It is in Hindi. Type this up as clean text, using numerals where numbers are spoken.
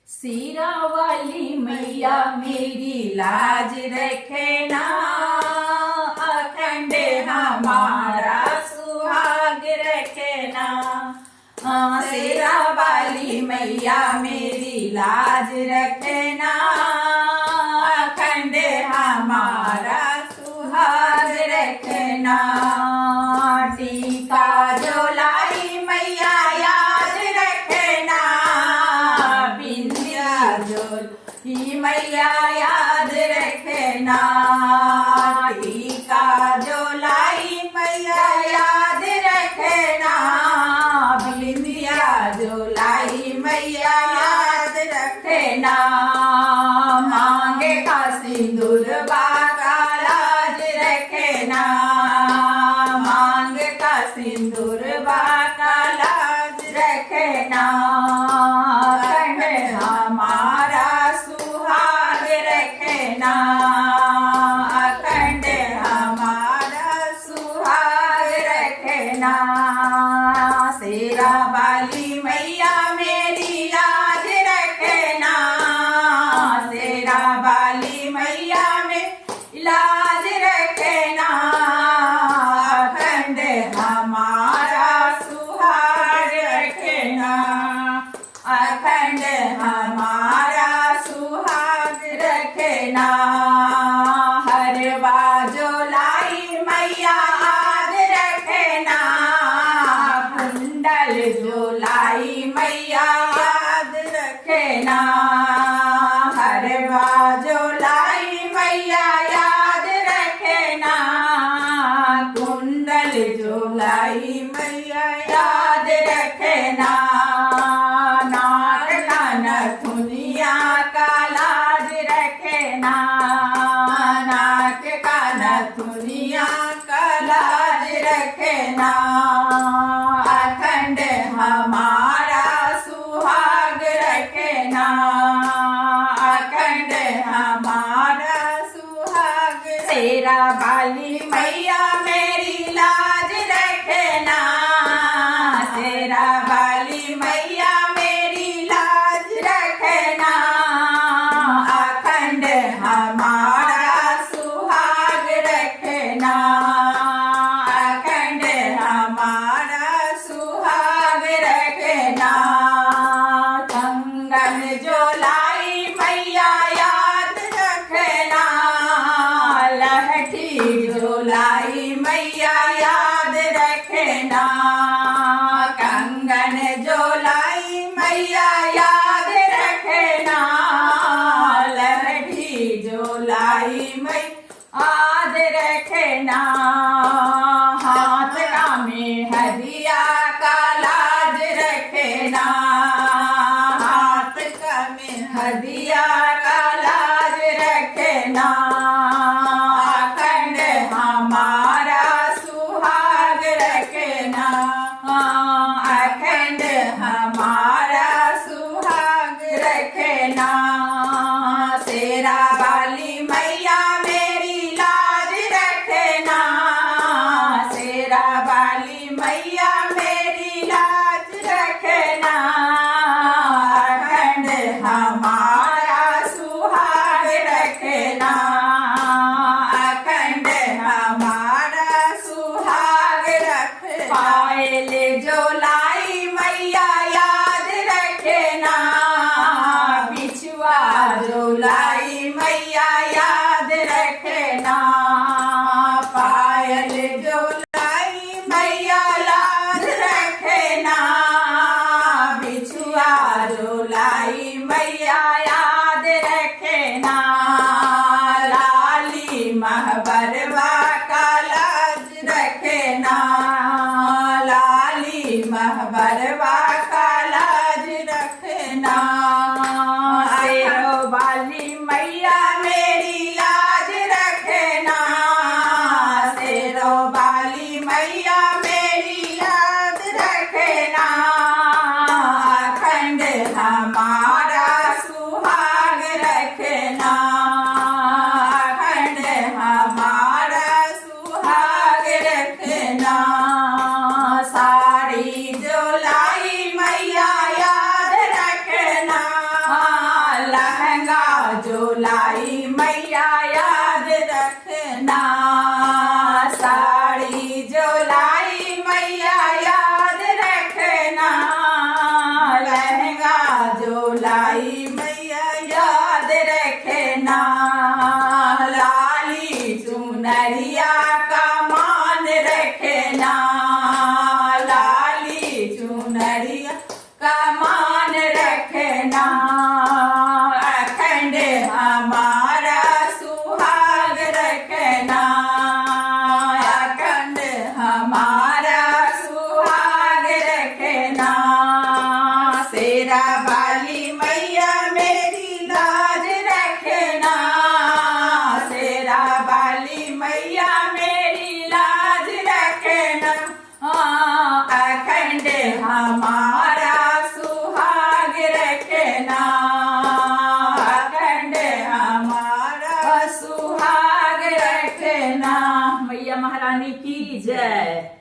सीरा वाली मैया मेरी लाज रखे ना, अखंड हमारा सुहाग रखे ना। सीरा वाली मैया मेरी लाज रखे ना, अखंड हमारा सुहाग रखे ना। टीका जो लाई मैया याद रखे ना, बिंदिया जो ही मैया याद रखे ना। टीका जो लाई मैया याद रखे ना, बिंदिया जो लाई मैया याद रखे ना। मांगे का सिंदूर बाका लाज रखे ना, मांग का सिंदूर बाका लाज रखे ना। अखंड हमारा सुहाग रखे ना, अखंड हमारा सुहाग रखे ना। शेरा वाली मैया मेरी लाज रखे ना, शेरा वाली मैया में लाज रखे ना। अखंड हमारा सुहाग रखे ना, अखंड हमारा सुहाग रखे ना। हर बाजो लाई मैया याद रखे ना, कुंडल जो लाई मैया याद रखे ना। हर बाजो लाई मैया याद रखे ना, कुंडल जो लाई मैया याद रखे ना। नाक का नथुनिया का लाज रखे ना, नाक का नथुनिया का लाज रखे ना। अखंड हमारा सुहाग रखे ना, अखंड हमारा सुहाग। शेरा वाली मैया मेरी लाज रखे ना, शेरा वाली मैया मेरी लाज रखे ना। अखंड हमारा सुहाग रखे ना, अखंड हमारा सुहाग रखे ना। कंगन जो लाई मैया याद रखे ना, लहठी जो लाई मैया याद रखे ना। कंगन जो लाई मैया याद रखे ना, लहठी जो लाई मैया याद रखे ना। हाथ का में हदिया का लाज रखे ना, हाथ का में हदिया का लाज रखे ना। अखंड हमारा सुहाग रखे ना, अखंड हमारा सुहाग रखे ना। शेरा वाली मैया मेरी लाज रखे ना, शेरा वाली मैया मेरी लाज रखे ना। अखंड हमारा सुहाग रखे ना, अखंड हमारा सुहाग रखे। पायल जो लाई मैया याद रखे ना, बिछुआ जो लाई मैया याद रखे ना। पायल जो लाई मैया याद रखे ना, बिछुआ जो लाई मैया याद रखे ना। लाली महबरवा का लाज रखे ना, लाली महबरवा का लाज रखे ना। शेरो वाली मैया मेरी लाज रखे ना, शेरो वाली मैया मेरी याद रखे ना। अखंड हमारा सुहाग रखे ना, अखंड हमारा सुहाग रखे ना। साड़ी जो लाई मैया रानी की जय।